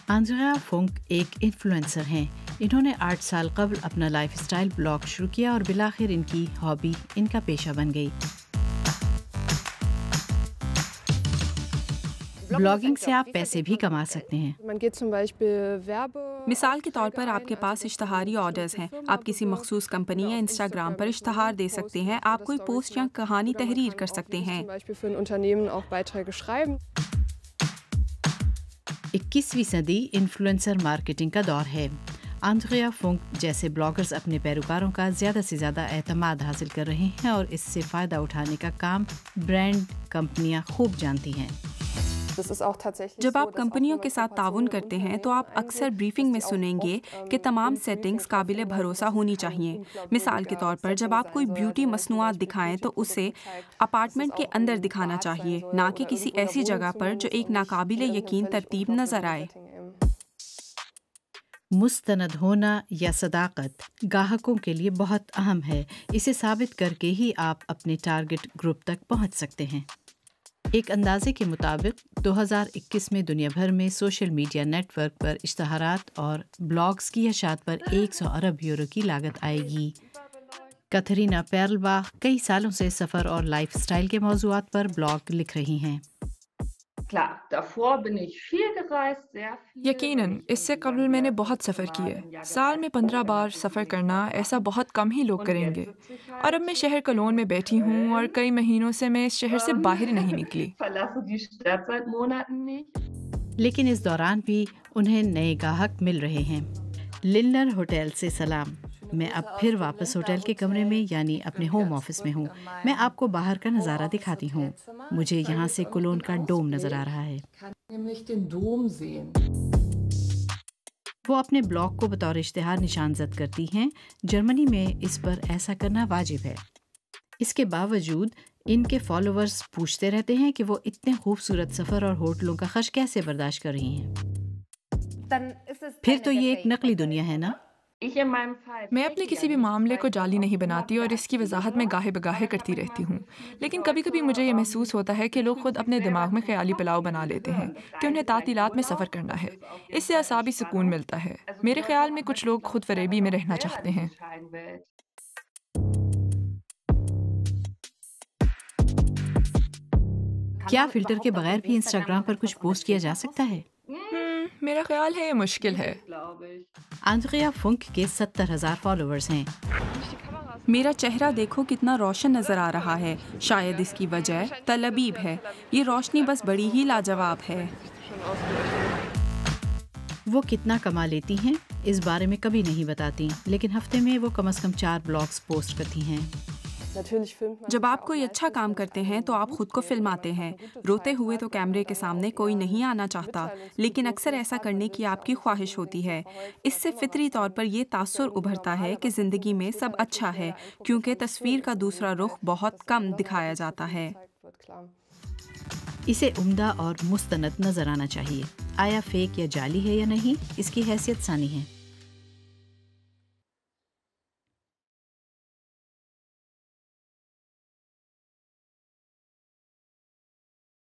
آندریا فنک ایک انفلوئنسر ہیں۔ انہوں نے 8 سال قبل اپنا لائف سٹائل بلاگ شروع کیا اور بالآخر ان کی ہابی ان کا پیشہ بن گئی۔ بلاگنگ سے آپ پیسے بھی کما سکتے ہیں۔ مثال کے طور پر آپ کے پاس اشتہاری آرڈرز ہیں، آپ کسی مخصوص کمپنی یا انسٹاگرام پر اشتہار دے سکتے ہیں، آپ کوئی پوسٹ یا کہانی تحریر کر سکتے ہیں۔ 21ویں صدی انفلوئنسر مارکیٹنگ کا دور ہے۔ آندریا فنک جیسے بلاگرز اپنے پیروکاروں کا زیادہ سے زیادہ اعتماد حاصل کر رہے ہیں اور اس سے فائدہ اٹھانے کا کام برانڈ کمپنیاں خوب جانتی ہیں۔ جب آپ کمپنیوں کے ساتھ تعاون کرتے ہیں تو آپ اکثر بریفنگ میں سنیں گے کہ تمام سیٹنگز قابل بھروسہ ہونی چاہیے۔ مثال کے طور پر جب آپ کوئی بیوٹی مصنوعات دکھائیں تو اسے اپارٹمنٹ کے اندر دکھانا چاہیے، نہ کہ کسی ایسی جگہ پر جو ایک ناقابل یقین ترتیب نظر آئے۔ مستند ہونا یا صداقت گاہکوں کے لیے بہت اہم ہے۔ اسے ثابت کر کے ہی آپ اپنے ٹارگٹ گروپ تک پہنچ سکتے ہیں۔ ایک اندازے کے مطابق 2021 میں دنیا بھر میں سوشل میڈیا نیٹ ورک پر اشتہارات اور بلاگز کی اشاعت پر 100 ارب یورو کی لاگت آئے گی۔ کاترینا پیرلباخ کئی سالوں سے سفر اور لائف سٹائل کے موضوعات پر بلاگ لکھ رہی ہیں۔ یقیناً اس سے قبل میں نے بہت سفر کیے، سال میں 15 بار سفر کرنا ایسا بہت کم ہی لوگ کریں گے، اور اب میں شہر کولون میں بیٹھی ہوں اور کئی مہینوں سے میں اس شہر سے باہر نہیں نکلی۔ لیکن اس دوران بھی انہیں نئے گاہک مل رہے ہیں۔ لنلر ہوٹل سے سلام، میں اب پھر واپس ہوٹل کے کمرے میں یعنی اپنے ہوم آفس میں ہوں۔ میں آپ کو باہر کا نظارہ دکھاتی ہوں۔ مجھے یہاں سے کولون کا ڈوم نظر آ رہا ہے۔ وہ اپنے بلاگ کو بطور اشتہار نشانزد کرتی ہیں۔ جرمنی میں اس پر ایسا کرنا واجب ہے۔ اس کے باوجود ان کے فالوورز پوچھتے رہتے ہیں کہ وہ اتنے خوبصورت سفر اور ہوٹلوں کا خرچ کیسے برداشت کر رہی ہیں۔ پھر تو یہ ایک نقلی دنیا ہے نا؟ میں اپنے کسی بھی معاملے کو جعلی نہیں بناتی اور اس کی وضاحت میں گاہے بگاہے کرتی رہتی ہوں، لیکن کبھی کبھی مجھے یہ محسوس ہوتا ہے کہ لوگ خود اپنے دماغ میں خیالی پلاؤ بنا لیتے ہیں کہ انہیں تعطیلات میں سفر کرنا ہے، اس سے اعصابی سکون ملتا ہے۔ میرے خیال میں کچھ لوگ خود فریبی میں رہنا چاہتے ہیں۔ کیا فلٹر کے بغیر بھی انسٹاگرام پر کچھ پوسٹ کیا جا سکتا ہے؟ میرا خیال ہے یہ مشکل ہے۔ آندریا فنک کے 70,000 فالوورز ہیں۔ میرا چہرہ دیکھو کتنا روشن نظر آ رہا ہے، شاید اس کی وجہ تل ابیب ہے، یہ روشنی بس بڑی ہی لاجواب ہے۔ وہ کتنا کما لیتی ہیں اس بارے میں کبھی نہیں بتاتی، لیکن ہفتے میں وہ کم از کم 4 بلاگز پوسٹ کرتی ہیں۔ جب آپ کوئی اچھا کام کرتے ہیں تو آپ خود کو فلماتے ہیں۔ روتے ہوئے تو کیمرے کے سامنے کوئی نہیں آنا چاہتا، لیکن اکثر ایسا کرنے کی آپ کی خواہش ہوتی ہے۔ اس سے فطری طور پر یہ تاثر ابھرتا ہے کہ زندگی میں سب اچھا ہے، کیونکہ تصویر کا دوسرا رخ بہت کم دکھایا جاتا ہے۔ اسے عمدہ اور مستند نظر آنا چاہیے۔ آیا فیک یا جعلی ہے یا نہیں، اس کی حیثیت ثانی ہے۔